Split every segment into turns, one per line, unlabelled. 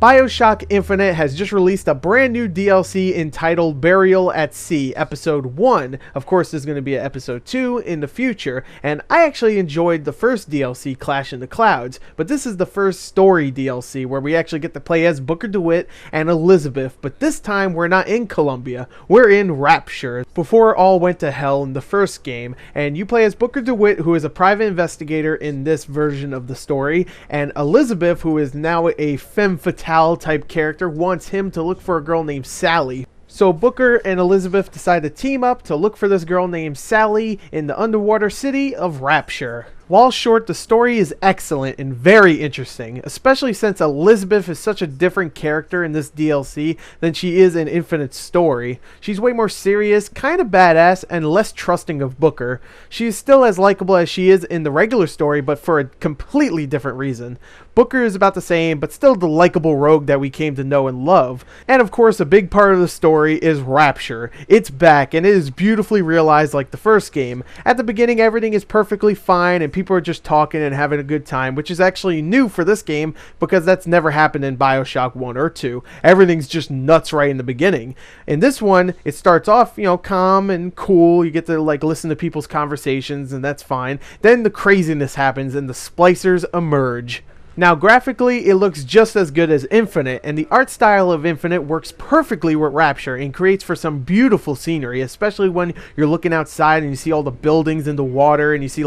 BioShock Infinite has just released a brand new DLC entitled Burial at Sea, Episode 1. Of course, there's going to be an Episode 2 in the future, and I actually enjoyed the first DLC, Clash in the Clouds, but this is the first story DLC where we actually get to play as Booker DeWitt and Elizabeth, but this time we're not in Columbia, we're in Rapture, before all went to hell in the first game, and you play as Booker DeWitt, who is a private investigator in this version of the story, and Elizabeth, who is now a femme fatale type character, wants him to look for a girl named Sally. So Booker and Elizabeth decide to team up to look for this girl named Sally in the underwater city of Rapture. While short, the story is excellent and very interesting, especially since Elizabeth is such a different character in this DLC than she is in Infinite's story. She's way more serious, kind of badass, and less trusting of Booker. She is still as likable as she is in the regular story, but for a completely different reason. Booker is about the same, but still the likable rogue that we came to know and love. And of course, a big part of the story is Rapture. It's back, and it is beautifully realized like the first game. At the beginning, everything is perfectly fine, and people are just talking and having a good time, which is actually new for this game because that's never happened in BioShock 1 or 2. Everything's just nuts right in the beginning. In this one, it starts off, calm and cool. You get to listen to people's conversations, and that's fine. Then the craziness happens and the splicers emerge. Now, graphically, it looks just as good as Infinite, and the art style of Infinite works perfectly with Rapture and creates for some beautiful scenery, especially when you're looking outside and you see all the buildings in the water and you see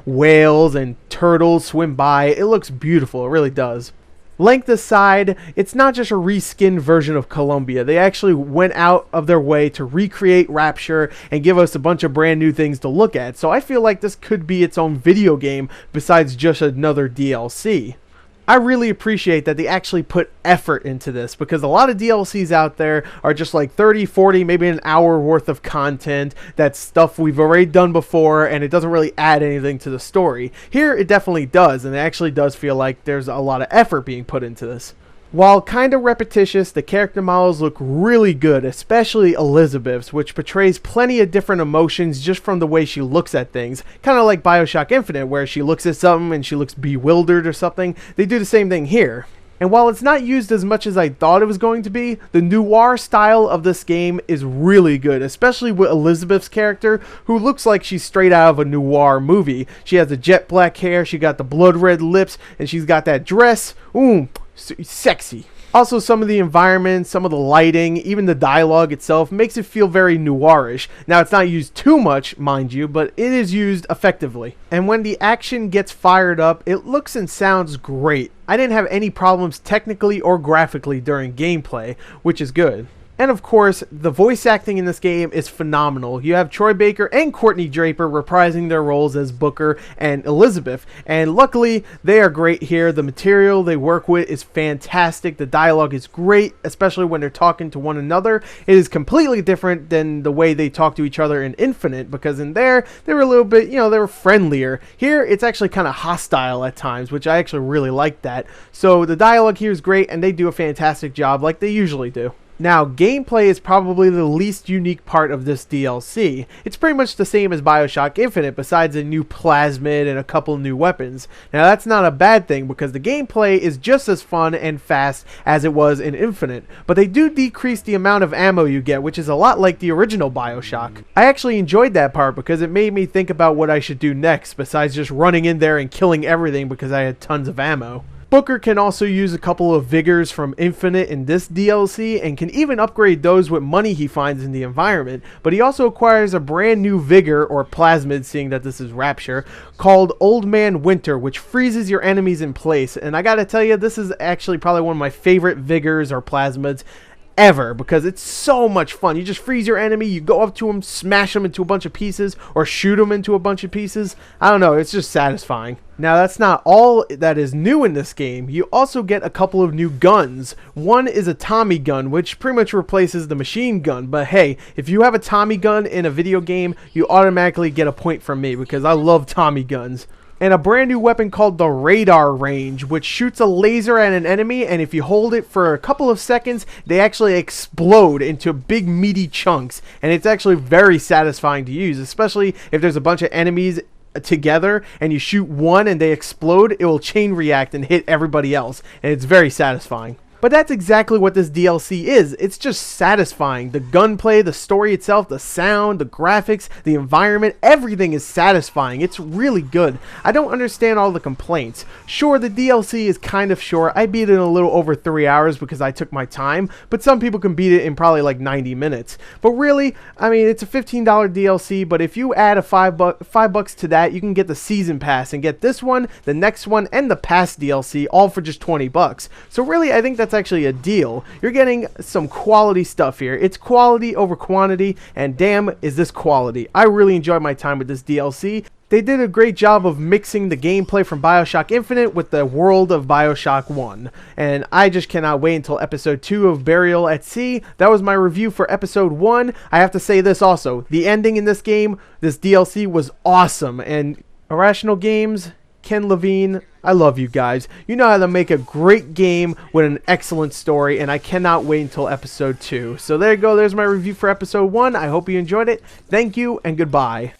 whales and turtles swim by. It looks beautiful, it really does. Length aside, it's not just a reskinned version of Columbia. They actually went out of their way to recreate Rapture and give us a bunch of brand new things to look at. So I feel like this could be its own video game besides just another DLC. I really appreciate that they actually put effort into this because a lot of DLCs out there are just 30, 40, maybe an hour worth of content. That's stuff we've already done before and it doesn't really add anything to the story. Here it definitely does, and it actually does feel like there's a lot of effort being put into this. While kind of repetitious, the character models look really good, especially Elizabeth's, which portrays plenty of different emotions just from the way she looks at things. Kind of like BioShock Infinite, where she looks at something and she looks bewildered or something. They do the same thing here. And while it's not used as much as I thought it was going to be, the noir style of this game is really good, especially with Elizabeth's character, who looks like she's straight out of a noir movie. She has the jet black hair, she got the blood red lips, and she's got that dress. Ooh, sexy. Also, some of the environment, some of the lighting, even the dialogue itself makes it feel very noirish. Now, it's not used too much, mind you, but it is used effectively. And when the action gets fired up, it looks and sounds great. I didn't have any problems technically or graphically during gameplay, which is good. And of course, the voice acting in this game is phenomenal. You have Troy Baker and Courtney Draper reprising their roles as Booker and Elizabeth. And luckily, they are great here. The material they work with is fantastic. The dialogue is great, especially when they're talking to one another. It is completely different than the way they talk to each other in Infinite, because in there, they were a little bit, they were friendlier. Here, it's actually kind of hostile at times, which I actually really like that. So the dialogue here is great, and they do a fantastic job like they usually do. Now, gameplay is probably the least unique part of this DLC. It's pretty much the same as BioShock Infinite, besides a new plasmid and a couple new weapons. Now, that's not a bad thing, because the gameplay is just as fun and fast as it was in Infinite, but they do decrease the amount of ammo you get, which is a lot like the original BioShock. I actually enjoyed that part because it made me think about what I should do next, besides just running in there and killing everything because I had tons of ammo. Booker can also use a couple of vigors from Infinite in this DLC and can even upgrade those with money he finds in the environment, but he also acquires a brand new vigor, or plasmid seeing that this is Rapture, called Old Man Winter, which freezes your enemies in place. And I gotta tell you, this is actually probably one of my favorite vigors or plasmids ever, because it's so much fun. You just freeze your enemy, you go up to him, smash him into a bunch of pieces, or shoot him into a bunch of pieces. I don't know, it's just satisfying. Now, that's not all that is new in this game. You also get a couple of new guns. One is a Tommy gun, which pretty much replaces the machine gun. But hey, if you have a Tommy gun in a video game, you automatically get a point from me because I love Tommy guns. And a brand new weapon called the Radar Range, which shoots a laser at an enemy, and if you hold it for a couple of seconds, they actually explode into big meaty chunks, and it's actually very satisfying to use, especially if there's a bunch of enemies together and you shoot one and they explode. It will chain react and hit everybody else, and it's very satisfying. But that's exactly what this DLC is. It's just satisfying. The gunplay, the story itself, the sound, the graphics, the environment, everything is satisfying. It's really good. I don't understand all the complaints. Sure, the DLC is kind of short. I beat it in a little over 3 hours because I took my time, but some people can beat it in probably like 90 minutes. But really, I mean, it's a $15 DLC, but if you add a $5 to that, you can get the season pass and get this one, the next one, and the past DLC all for just 20 bucks. So really, I think that's actually a deal. You're getting some quality stuff here. It's quality over quantity, and damn, is this quality. I really enjoyed my time with this DLC. They did a great job of mixing the gameplay from BioShock Infinite with the world of BioShock 1. And I just cannot wait until episode 2 of Burial at Sea. That was my review for episode 1. I have to say this also. The ending in this game, this DLC, was awesome. And Irrational Games, Ken Levine, I love you guys. You know how to make a great game with an excellent story, and I cannot wait until episode 2. So there you go. There's my review for episode 1. I hope you enjoyed it. Thank you, and goodbye.